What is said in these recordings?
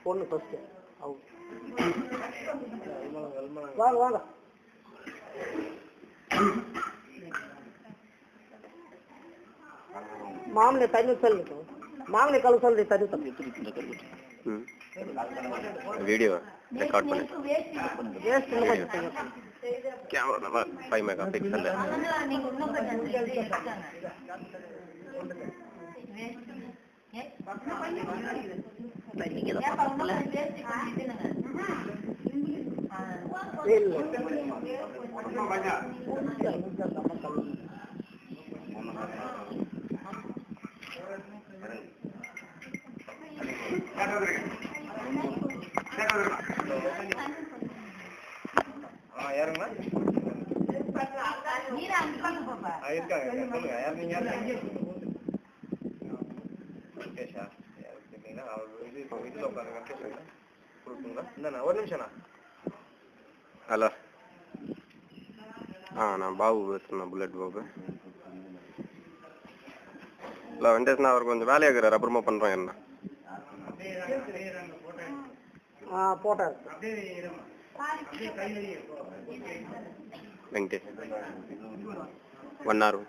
பொண்ணு ஃபர்ஸ்ட் வாங்க வாங்க మామూలు తను చల్లు మామూలు కలుసలు తను வீடியோ ரெக்கார்ட் பண்ணு கேமரா 5 மெகா பிக்சல் ஹலோ நான் பாபு பேசுறேன் புல்லட் பாபு இல்லை வெங்கடேஷ்னா அவர் கொஞ்சம் வேலையாக இருக்கிறார் அப்புறமா பண்ணுறேன் என்ன போட்டார் வெங்கடேஷ் 1 hour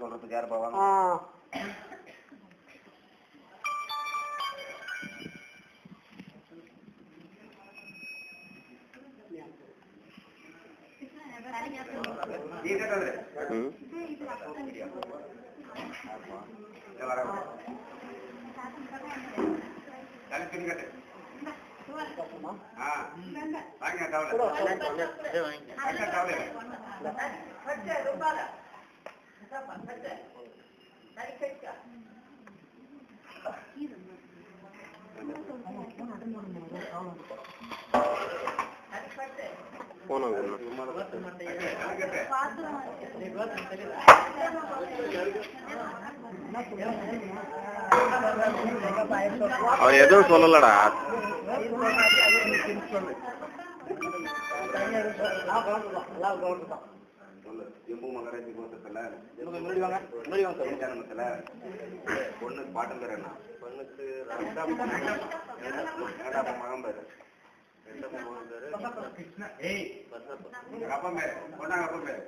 சொல்றதுக்கு யார் பாவாங்க அவன் எதுவும் சொல்லலடா பொண்ணு பாட்டம் பேர் என்ன பொண்ணுக்கு மகன் பேரு அப்பா பேரு பொண்ணாங்க அப்பா பேரு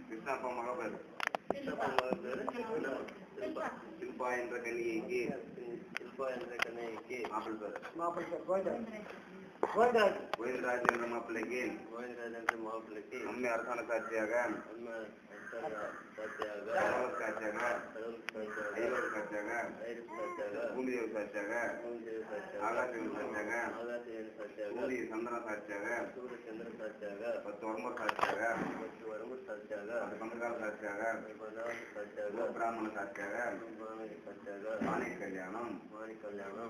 கிருஷ்ணா அப்பா மக பேரு சில்பா என்ற கன்னிகைக்கு மாப்பிள் பேரு கோவிந்தராஜ் என்ற மாப்பிள்ளைக்கு அம்மை அரசாண சாட்சியாக ஐரோடு சாட்சியாக பூமிதேவி சாட்சியாக ஆகாசேவி சாட்சியாக சூரிய சந்திரன் சாட்சியாக 10 வரும்பர் சாட்சியாக 10 பந்தகால சாட்சியாக பிராமண சாட்சியாக மாணிக்க கல்யாணம்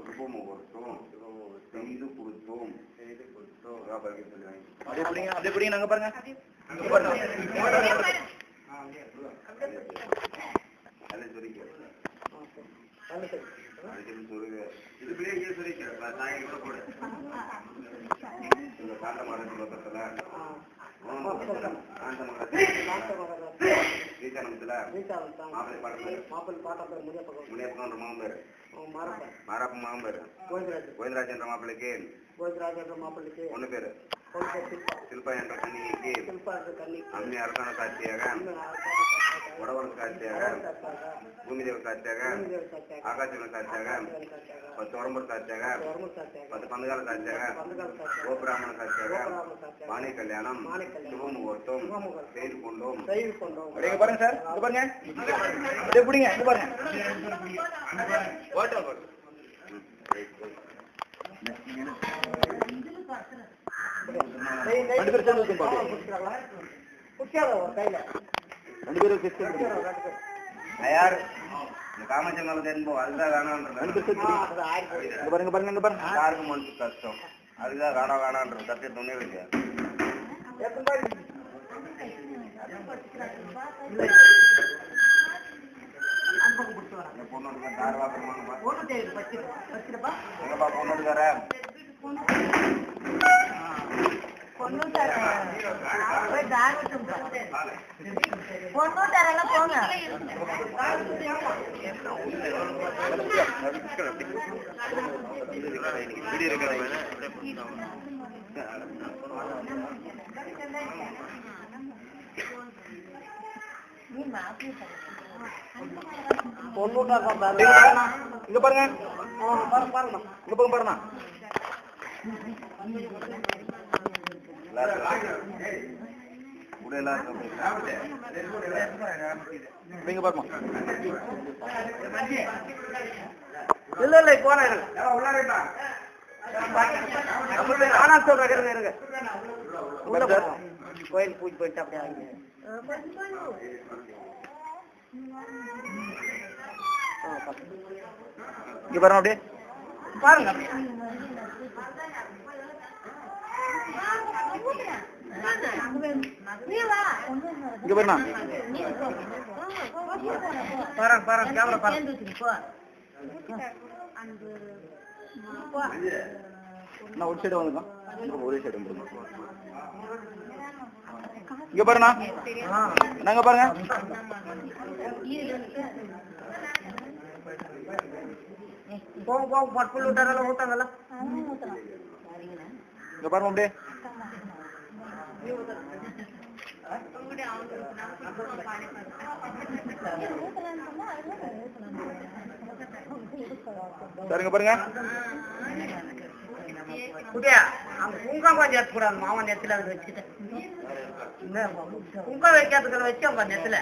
சுபமுகூர்த்தம் செய்து கொடுத்தோம் அப்படியே நாங்க பாருங்க மாரப்ப மாம்பேரு கோவிந்தராஜ் என்ற மாப்பிள்ளைக்கு ஒண்ணு பேரு சில்பா என்ற கன்னிகைக்கு அம்மை அரசாண சாட்சியாக உடவன் சாட்சியாக பூமிதேவ சாட்சியாக ஆகாசன சாட்சியாக 10 வரும்பர் சாட்சியாக 10 பந்தகால சாட்சியாக கோபிராமண சாட்சியாக வாணி கல்யாணம் சுபமுகூர்த்தம் செய்து கொண்டோம். பாருங்க சார் பாருங்க எப்படிங்க பாருங்க காமச்சங்கால தெரிஞ்சோ அதுதான் வேணான்றது யாருக்கும் மனசு கஷ்டம் அதுதான் வேணான்றது கஷ்டம் துணை வைக்க பொண்ணு தார் வாக்குறமா பொண்ணு இங்க பாருங்க இங்க போங்க பாருங்க நீங்க பாருமா இல்ல இல்ல போன ஆனா சொல்றேன் இருங்க உள்ள கோயில் பூஜை போயிட்டு அப்படியே ஆகுது இங்க பாருங்க அப்படியே பாருங்க இங்க பாருங்க பாருங்க கேமரா பாருங்க நான் ஒரு சைடு வந்துங்க ஒரே சைடு வந்துருங்க இங்க பாருங்க நாங்க பாருங்க போங்க பட்புல் விட்டாரெல்லாம் ஊட்டாங்கல்ல இங்க பாருங்க அப்படியே சரிங்க பாருங்க குட்டியா அங்க பூங்கா கொஞ்சம் ஏற்றக்கூடாது மாவன் நெத்துல அதை வச்சுட்டு பூங்கா வைக்கிறதுக்கு வச்சோம் நெத்துல